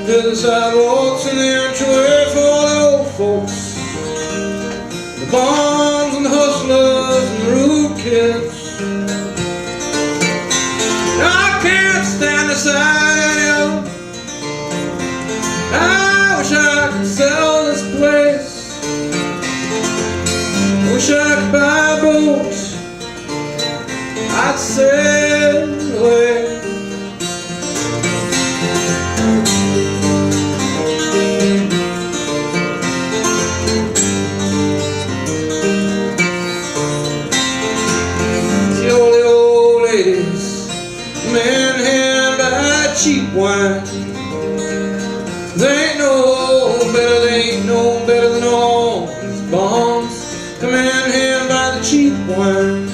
to the sidewalks and the entryway for all the old folks, the bums and the hustlers and the rude kids. I can't stand the sight of you. I wish I could sell this place. I wish I could buy a boat. I'd sail away. The old ladies, men hand buy cheap wine. They ain't no better than all these bombs. Come in here and buy the cheap wine.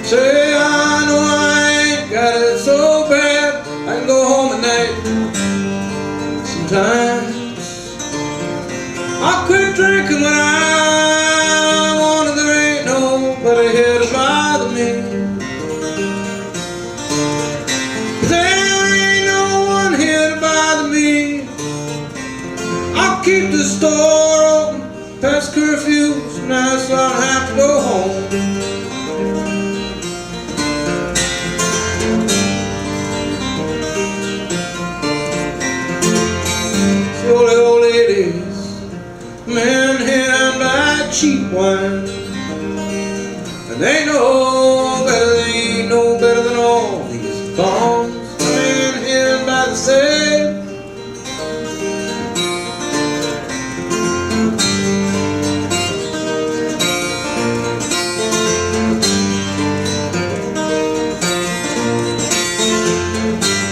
Say, I know I ain't got it so bad, I can go home at night. Sometimes I quit drinking when I wanted. There ain't nobody here to bother me. There ain't no one here to bother me. I'll keep the store open past curfews now, so I don't have to go home. The old ladies, men hand buy cheap wine, and they ain't no better than all these bombs. Men hand buy the same.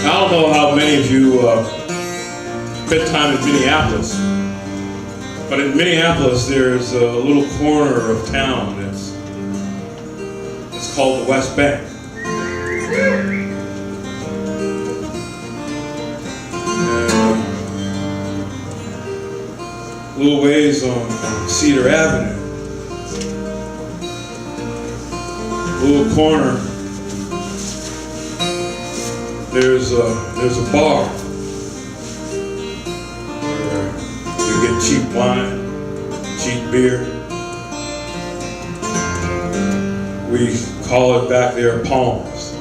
I don't know how many of you spent time in Minneapolis, but in Minneapolis there's a little corner of town it's called the West Bank. And a little ways on Cedar Avenue, a little corner, there's a bar. You get cheap wine, cheap beer. We call it back there Palmer's.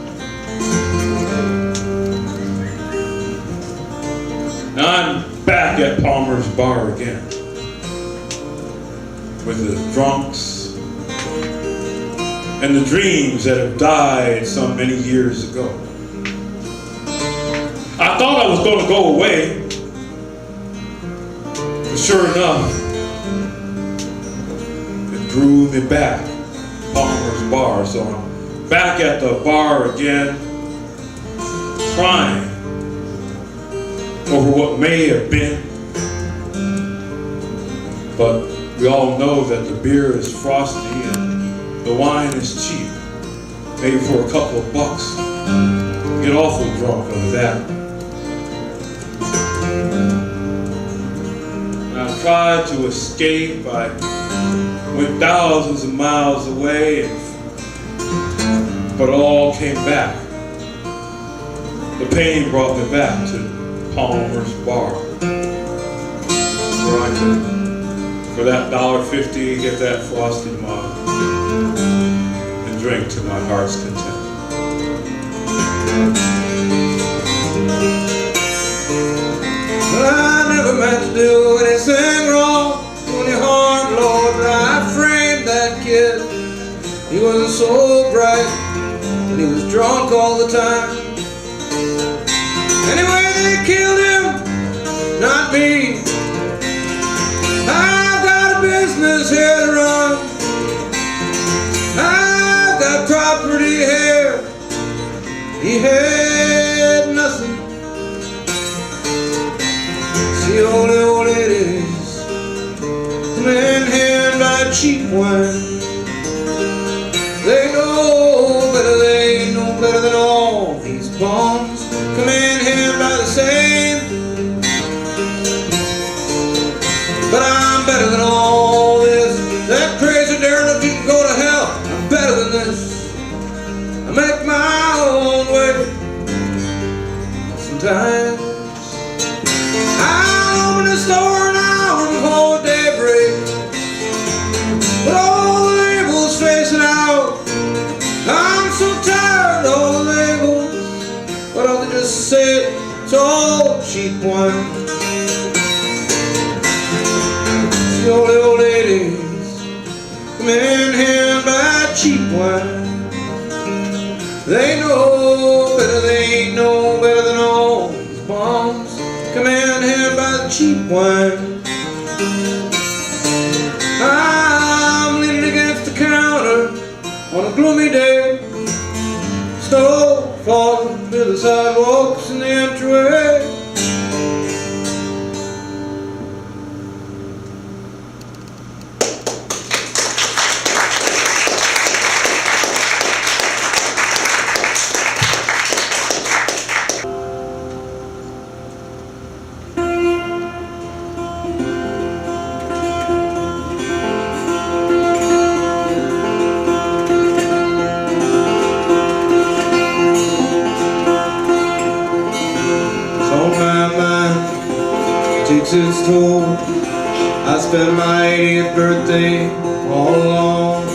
Now I'm back at Palmer's bar again with the drunks and the dreams that have died so many years ago. I thought I was going to go away. Sure enough, it drew me back, Palmer's bar. So I'm back at the bar again, crying over what may have been. But we all know that the beer is frosty and the wine is cheap, maybe for a couple of bucks. Get awful drunk over that. I tried to escape. I went thousands of miles away, but it all came back. The pain brought me back to Palmer's bar, where I could, for that $1.50, get that frosty mug and drink to my heart's content. I never meant to do anything wrong when you harmed Lord, but I framed that kid. He wasn't so bright, and he was drunk all the time. Anyway, they killed him, not me. I've got a business here to run. I've got property here. He had nothing. The old ladies, men hand buy cheap wine. They know better, they know better than all these bombs. Come in here by the same. But I'm better than all this. That crazy derelict, you can go to hell. I'm better than this. cheap wine. The old ladies come in here and buy cheap wine. They know better, they ain't no better than all these bums. Come in here and buy the cheap wine. I'm leaning against the counter on a gloomy day. Snow falling to the sidewalks in the entryway. Takes its toll. I spent my 80th birthday all alone.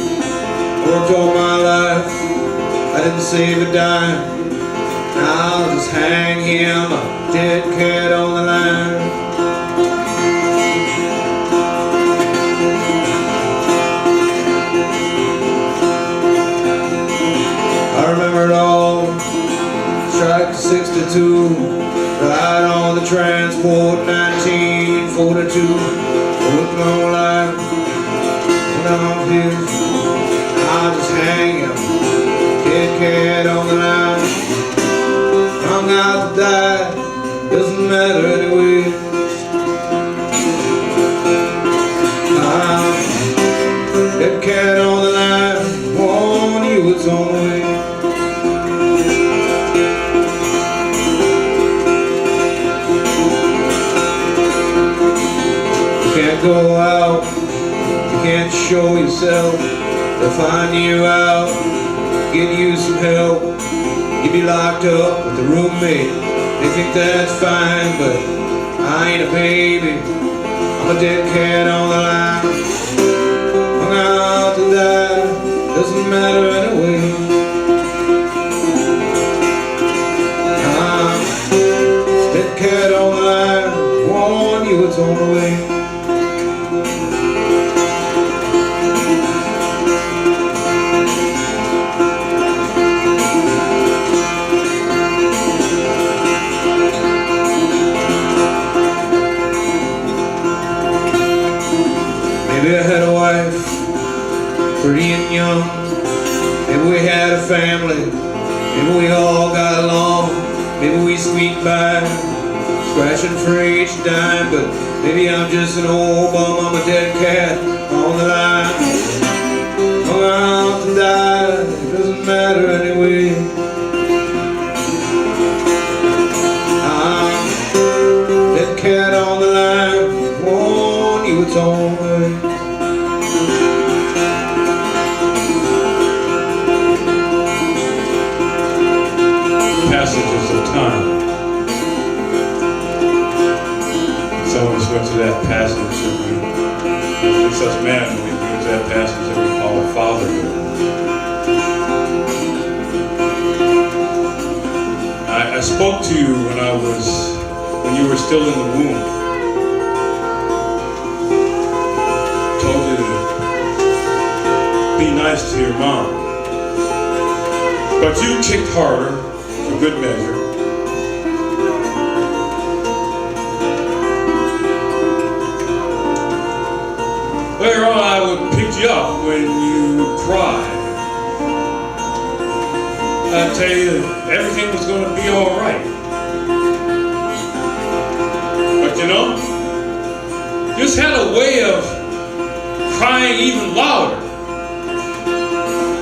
Worked all my life, I didn't save a dime. Now I'll just hang him, a dead cat on the line. I remember it all. Strike 62. Right on the transport, 1942. Look long life, when I'm off his, I'll just hang him, dead cat on the line. Hung out to die, doesn't matter anyway. Dead cat on the line, warn you it's on the way. Can't go out, you can't show yourself. They'll find you out, get you some help. You be locked up with a roommate. They think that's fine, but I ain't a baby. I'm a dead cat on the line. Hung out to die, doesn't matter anyway. I'm dead cat on the line, warn you it's on the way. Maybe I had a wife, pretty and young. Maybe we had a family. Maybe we all got along. Maybe we squeaked by, scratching for each dime. But maybe I'm just an old bum. I'm a dead cat on the line. Hung out to die, it doesn't matter anyway. I'm dead cat on the line. Warn you it's on the way. Passages of time. Some of us went to that passage that in such manner we use that passage that we call fatherhood. I spoke to you when you were still in the womb. Told you to be nice to your mom. But you kicked harder, for good measure. Later on, I would pick you up when you would cry. I'd tell you everything was going to be all right. But you know, you just had a way of crying even louder.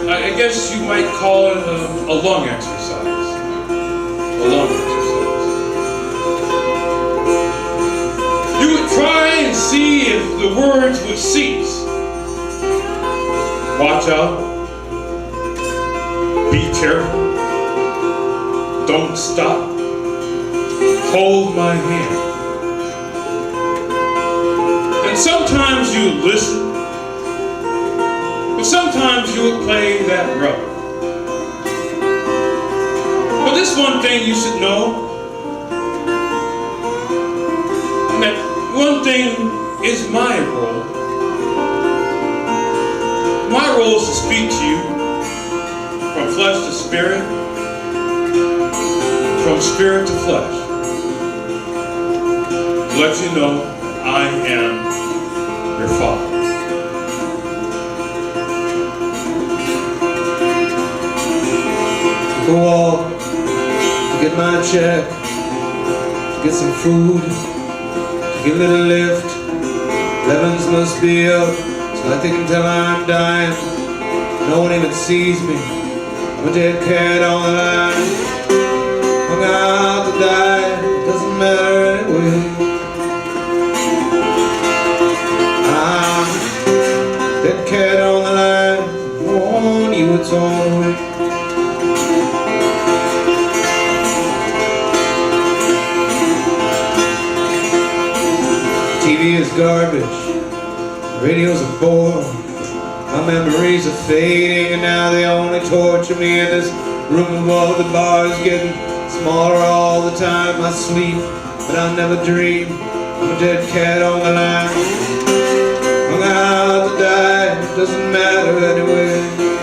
I guess you might call it a lung exercise. A lung exercise. You would try and see if the words would cease. Watch out. Be careful. Don't stop. Hold my hand. And sometimes you would listen. But sometimes you would play that rubber. But this one thing you should know. thing is my role. My role is to speak to you from flesh to spirit, from spirit to flesh. To let you know I am your Father. Go walk to get my check, to get some food, to get a little lift. 11s must be up, so I think until I'm dying. No one even sees me. I'm a dead cat on the line. Hung out to die, it doesn't matter anyway. I'm a dead cat on the line. On you, it's on the way. TV is garbage, radio's a bore. My memories are fading and now they only torture me. In this room above the bar is getting smaller all the time. I sleep, but I never dream. I'm a dead cat on the line. Hung out to die, it doesn't matter anyway.